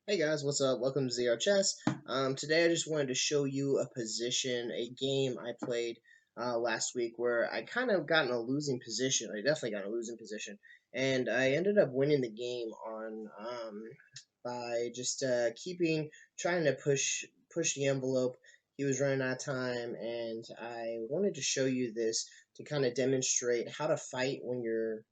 Hey guys, what's up? Welcome to ZR Chess. Today I just wanted to show you a position, a game I played last week where I kind of got in a losing position. I definitely got in a losing position, and I ended up winning the game on by just trying to push the envelope. He was running out of time, and I wanted to show you this to kind of demonstrate how to fight when you're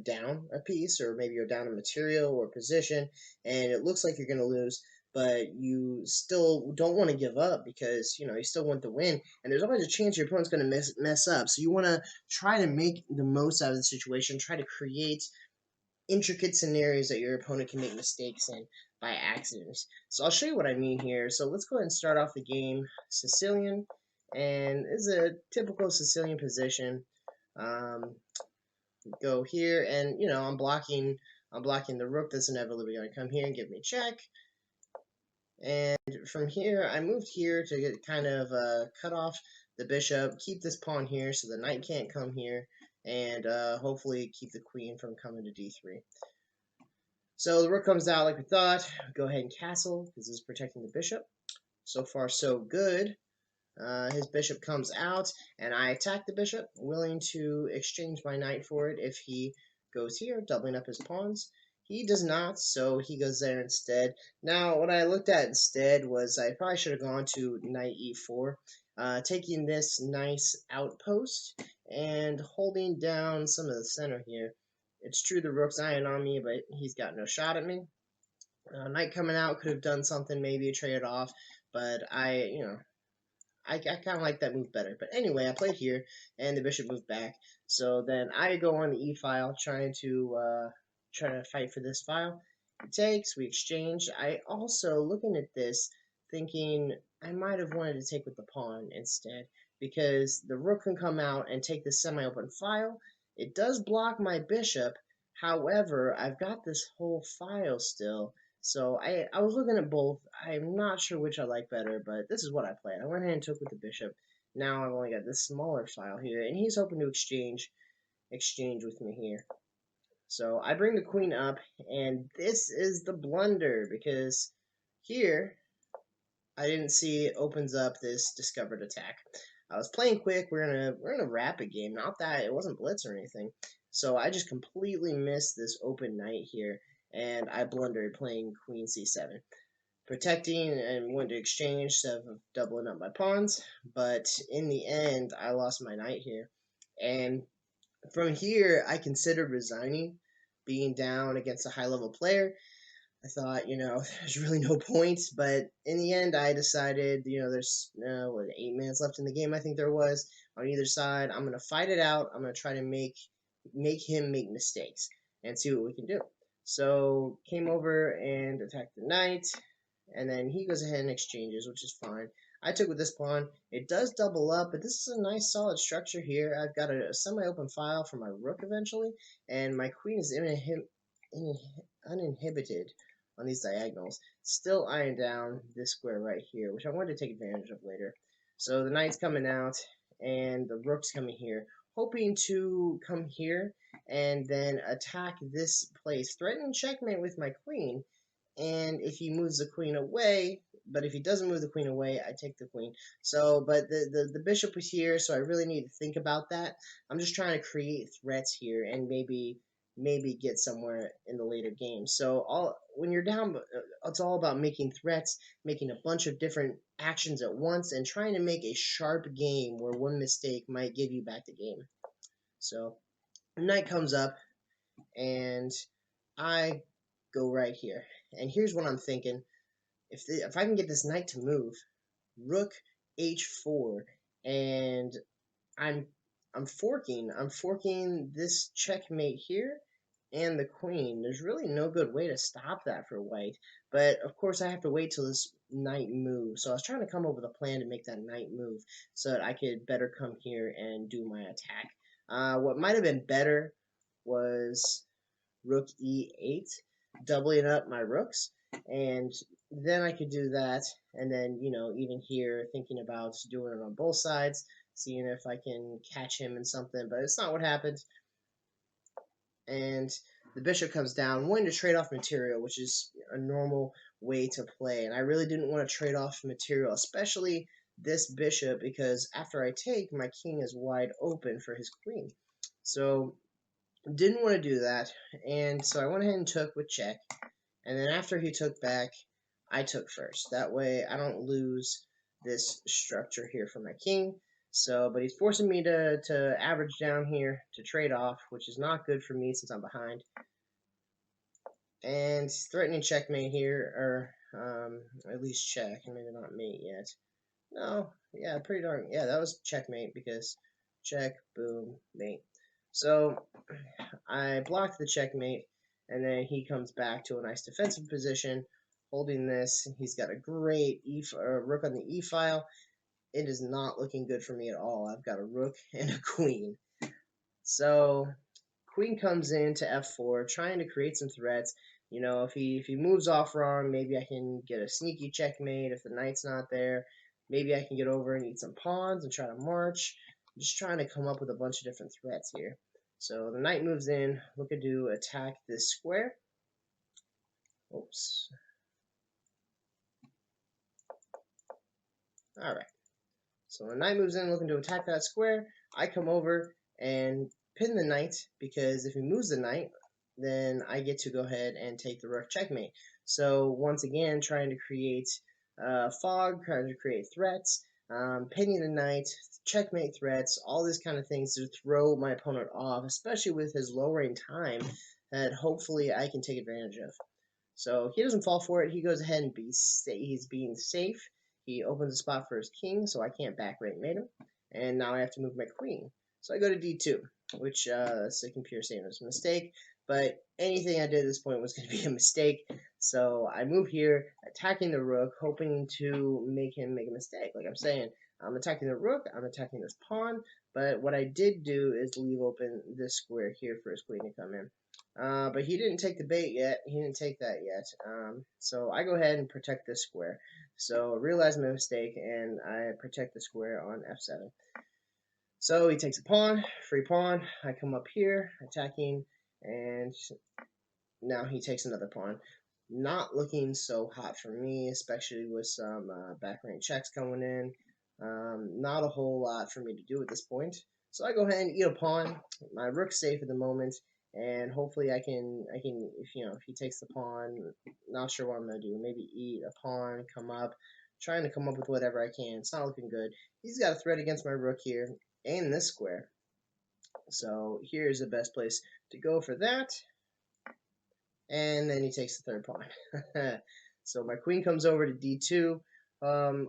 down a piece, or maybe you're down a material or position and it looks like you're going to lose, but you still don't want to give up because you still want to win, and there's always a chance your opponent's going to mess up. So you want to try to make the most out of the situation, try to create intricate scenarios that your opponent can make mistakes in by accidents. So I'll show you what I mean here. So let's go ahead and start off the game Sicilian, and this is a typical Sicilian position. Um, Go here, and I'm blocking the rook that's inevitably going to come here and give me check. And from here, I moved here to get kind of cut off the bishop, keep this pawn here so the knight can't come here, and hopefully keep the queen from coming to d3. So the rook comes out like we thought. Go ahead and castle because this is protecting the bishop. So far, so good. His bishop comes out, and I attack the bishop, willing to exchange my knight for it if he goes here, doubling up his pawns. He does not, so he goes there instead. Now, what I looked at instead was I probably should have gone to knight e4, taking this nice outpost and holding down some of the center here. It's true the rook's eyeing on me, but he's got no shot at me. Knight coming out could have done something, maybe trade it off, but I kind of like that move better. But anyway, I played here, and the bishop moved back. So then I go on the e file, try to fight for this file. It takes, we exchange. I also, looking at this, thinking I might have wanted to take with the pawn instead, because the rook can come out and take this semi-open file. It does block my bishop. However, I've got this whole file still, so I was looking at both. I'm not sure which I like better, but this is what I played. I went ahead and took with the bishop. Now I've only got this smaller file here, and he's hoping to exchange with me here. So I bring the queen up, and this is the blunder because here I didn't see it opens up this discovered attack. I was playing quick. We're in a rapid game, not that it wasn't blitz or anything. So I just completely missed this open knight here, and I blundered playing queen c7, protecting and went to exchange instead of doubling up my pawns. But in the end, I lost my knight here, and from here I considered resigning, being down against a high level player. I thought, there's really no point, but in the end, I decided, there's 8 minutes left in the game. I think there was on either side. I'm gonna fight it out. I'm gonna try to make him make mistakes and see what we can do. So came over and attacked the knight, and then he goes ahead and exchanges, which is fine. I took with this pawn. It does double up, but this is a nice solid structure here. I've got a semi-open file for my rook eventually, and my queen is uninhibited on these diagonals, still eyeing down this square right here, which I wanted to take advantage of later. So the knight's coming out, and the rook's coming here, hoping to come here and then attack this place, threatening checkmate with my queen. And if he moves the queen away, but if he doesn't move the queen away, I take the queen. So, but the bishop is here, so I really need to think about that. I'm just trying to create threats here and maybe get somewhere in the later game. So all when you're down, it's all about making threats, making a bunch of different actions at once, and trying to make a sharp game where one mistake might give you back the game. So knight comes up, and I go right here. And here's what I'm thinking. If I can get this knight to move, rook h4, and I'm I'm forking this checkmate here and the queen. There's really no good way to stop that for white. But of course I have to wait till this knight moves. So I was trying to come up with a plan to make that knight move so that I could better come here and do my attack. What might have been better was rook e8, doubling up my rooks, and then I could do that, and then, even here, thinking about doing it on both sides, seeing if I can catch him in something, but it's not what happened. And the bishop comes down, wanting to trade off material, which is a normal way to play, and I really didn't want to trade off material, especially this bishop, because after I take, my king is wide open for his queen. So didn't want to do that, and so I went ahead and took with check, and then after he took back, I took first. That way I don't lose this structure here for my king. So, but he's forcing me to average down here to trade off, which is not good for me since I'm behind. And he's threatening checkmate here, or at least check, maybe not mate yet. No, yeah, pretty darn, yeah, that was checkmate because check, boom, mate. So I blocked the checkmate, and then he comes back to a nice defensive position, holding this. He's got a great rook on the e file. It is not looking good for me at all. I've got a rook and a queen. So queen comes in to f4, trying to create some threats. You know, if he moves off wrong, maybe I can get a sneaky checkmate if the knight's not there. Maybe I can get over and eat some pawns and try to march. I'm just trying to come up with a bunch of different threats here. So the knight moves in, looking to attack this square. Oops. Alright. So the knight moves in, looking to attack that square. I come over and pin the knight, because if he moves the knight, then I get to go ahead and take the rook checkmate. So once again, trying to create fog, trying to create threats, pinning the knight, checkmate threats, all these kind of things to throw my opponent off, especially with his lowering time that hopefully I can take advantage of. So he doesn't fall for it. He goes ahead and he's being safe. He opens a spot for his king, so I can't back rank mate him. And now I have to move my queen. So I go to d2, which is a computer saying it was a mistake. But anything I did at this point was going to be a mistake. So I move here, attacking the rook, hoping to make him make a mistake. Like I'm saying, I'm attacking the rook, I'm attacking this pawn. But what I did do is leave open this square here for his queen to come in. But he didn't take the bait yet. He didn't take that yet. So I go ahead and protect this square. So realize my mistake, and I protect the square on f7. So he takes a pawn, free pawn. I come up here, attacking, and now he takes another pawn. Not looking so hot for me, especially with some back rank checks coming in. Not a whole lot for me to do at this point. So I go ahead and eat a pawn. My rook's safe at the moment, and hopefully I can if he takes the pawn, not sure what I'm gonna do. Maybe eat a pawn, come up, trying to come up with whatever I can. It's not looking good. He's got a threat against my rook here and this square. So here's the best place to go for that. And then he takes the third pawn. So my queen comes over to d2,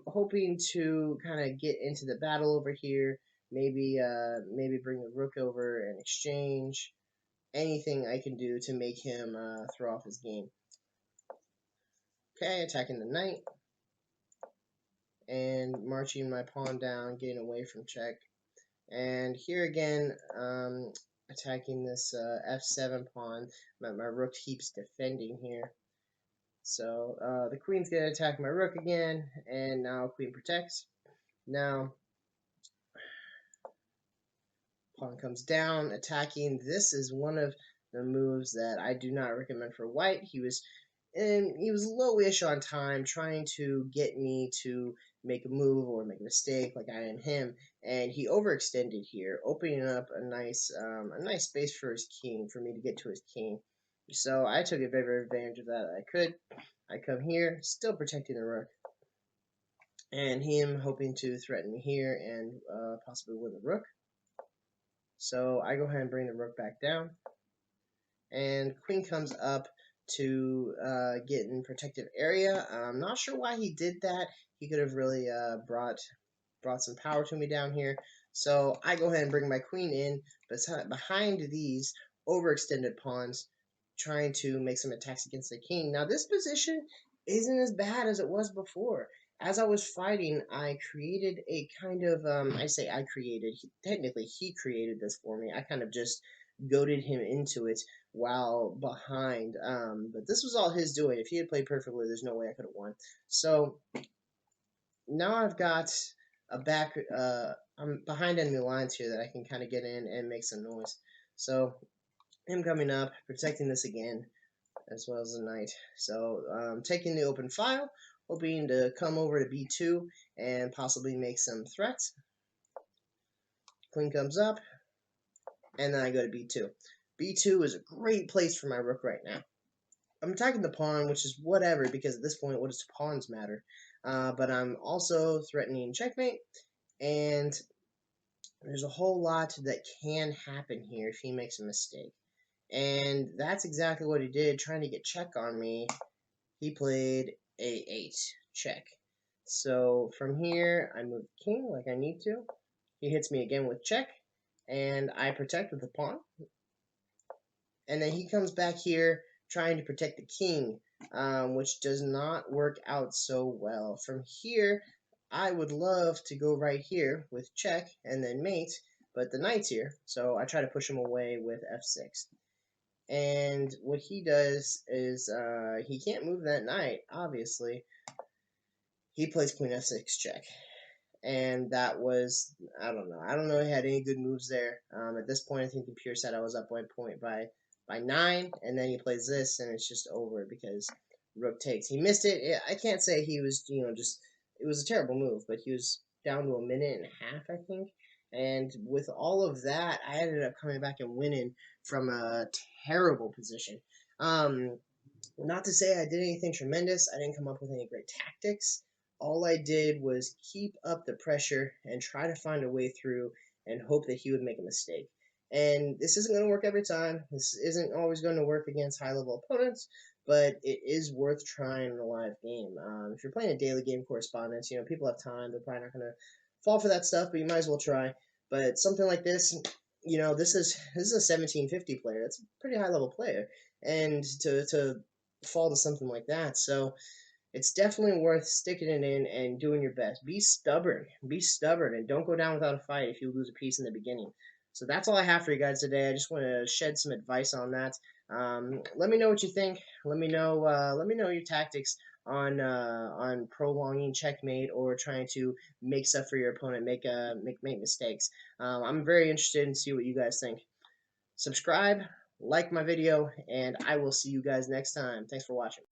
hoping to kind of get into the battle over here. Maybe bring the rook over and exchange. Anything I can do to make him throw off his game. Okay, attacking the knight and marching my pawn down, getting away from check. And here again, attacking this f7 pawn. My rook keeps defending here. So the queen's going to attack my rook again, and now queen protects. Now, pawn comes down, attacking. This is one of the moves that I do not recommend for white. He was lowish on time, trying to get me to make a move or make a mistake like I am him, and he overextended here, opening up a nice space for his king, for me to get to his king. So I took advantage of that. I could. I come here, still protecting the rook, and him hoping to threaten me here and possibly win the rook. So I go ahead and bring the rook back down, and queen comes up to get in protective area. I'm not sure why he did that. He could have really brought some power to me down here. So I go ahead and bring my queen in behind these overextended pawns, trying to make some attacks against the king. Now this position isn't as bad as it was before. As I was fighting, I created a kind of, I say I created, technically he created this for me. I kind of just goaded him into it while behind. But this was all his doing. If he had played perfectly, there's no way I could have won. So now I've got a back, I'm behind enemy lines here that I can kind of get in and make some noise. So him coming up, protecting this again, as well as the knight. So taking the open file, hoping to come over to b2 and possibly make some threats. Queen comes up, and then I go to b2. b2 is a great place for my rook right now. I'm attacking the pawn, which is whatever, because at this point, what does pawns matter? But I'm also threatening checkmate, and there's a whole lot that can happen here if he makes a mistake. And that's exactly what he did, trying to get check on me. He played a8 check. So from here, I move the king like I need to. He hits me again with check, and I protect with the pawn. And then he comes back here trying to protect the king, which does not work out so well. From here, I would love to go right here with check and then mate, but the knight's here, so I try to push him away with f6. And what he does is he can't move that knight, obviously. He plays queen f6 check. And that was, I don't know if he had any good moves there. At this point, I think the pure set I was up 1 point by 9, and then he plays this, and it's just over because rook takes. He missed it. I can't say he was, just, it was a terrible move, but he was down to a minute and a half, I think. And with all of that, I ended up coming back and winning from a terrible position. Not to say I did anything tremendous. I didn't come up with any great tactics. All I did was keep up the pressure and try to find a way through and hope that he would make a mistake. And this isn't going to work every time. This isn't always going to work against high-level opponents, but it is worth trying in a live game. If you're playing a daily game correspondence, people have time. They're probably not going to fall for that stuff, but you might as well try. But something like this, this is a 1750 player. That's a pretty high-level player, and to fall to something like that. So it's definitely worth sticking it in and doing your best. Be stubborn. Be stubborn and don't go down without a fight if you lose a piece in the beginning. So that's all I have for you guys today. I just want to shed some advice on that. Let me know what you think. Let me know your tactics on prolonging checkmate or trying to make stuff for your opponent, make mistakes. I'm very interested in see what you guys think. Subscribe, like my video, and I will see you guys next time. Thanks for watching.